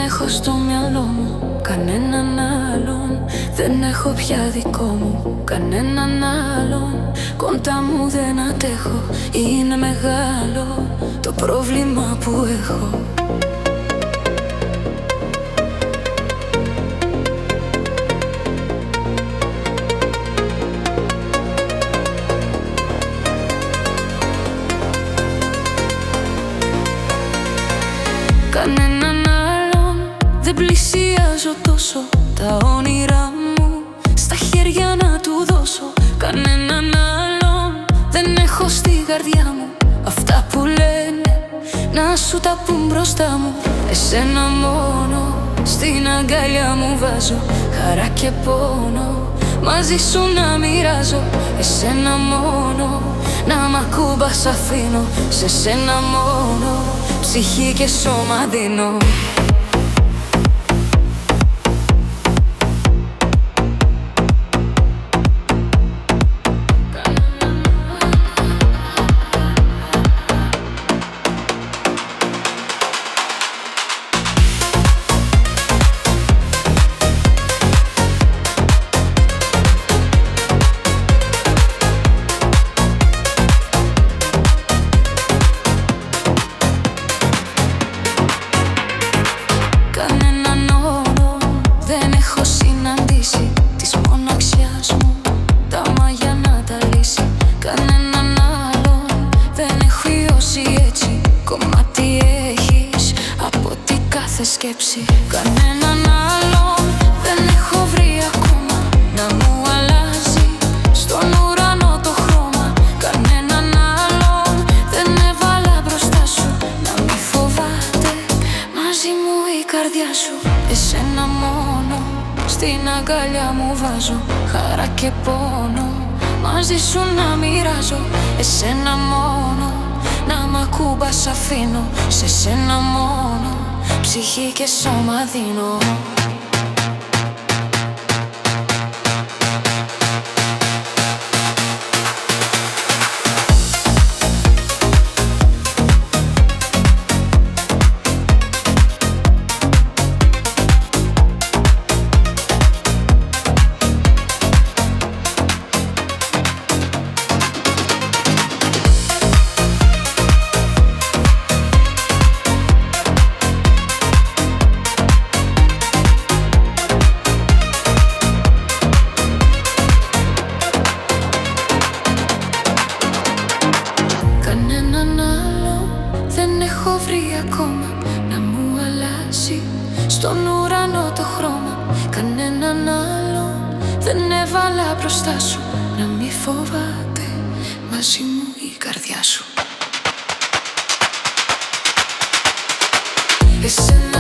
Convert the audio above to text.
έχω στο μυαλό μου κανέναν άλλον. Δεν έχω πια δικό μου κανέναν άλλον. Κοντά μου δεν αντέχω, είναι μεγάλο το πρόβλημα που έχω. Κανέναν άλλον δεν πλησιάζω τόσο. Τα όνειρά μου στα χέρια να του δώσω. Κανέναν άλλον δεν έχω στη καρδιά μου. Αυτά που λένε να σου τα πουν μπροστά μου. Εσένα μόνο στην αγκαλιά μου βάζω. Χαρά και πόνο μαζί σου να μοιράζω. Εσένα μόνο να μ' ακούμπας αφήνω. Σε σένα μόνο ψυχή και σώμα δίνω. Κανέναν όρο δεν έχω συναντήσει, της μοναξιάς μου τα μάγια να τα λύσει. Κανέναν άλλον δεν έχω ιώσει έτσι. Κομμάτι έχεις από την κάθε σκέψη. Κανέναν άλλον δεν έχω βρει ακόμα να μου αλλάζει στον ουρανό το χρώμα. Κανέναν άλλον δεν έβαλα μπροστά σου να μη φοβάται μαζί μου η καρδιά σου. Εσένα μόνο στην αγκαλιά μου βάζω. Χαρά και πόνο μαζί σου να μοιράζω. Εσένα μόνο να μ' ακούμπας αφήνω. Σε σένα μόνο ψυχή και σώμα δίνω. Κανέναν άλλο δεν έχω βρει ακόμα να μου αλλάζει στον ουρανό το χρώμα. Κανέναν άλλο δεν έβαλα μπροστά σου να μη φοβάται μαζί μου η καρδιά σου. Εσένα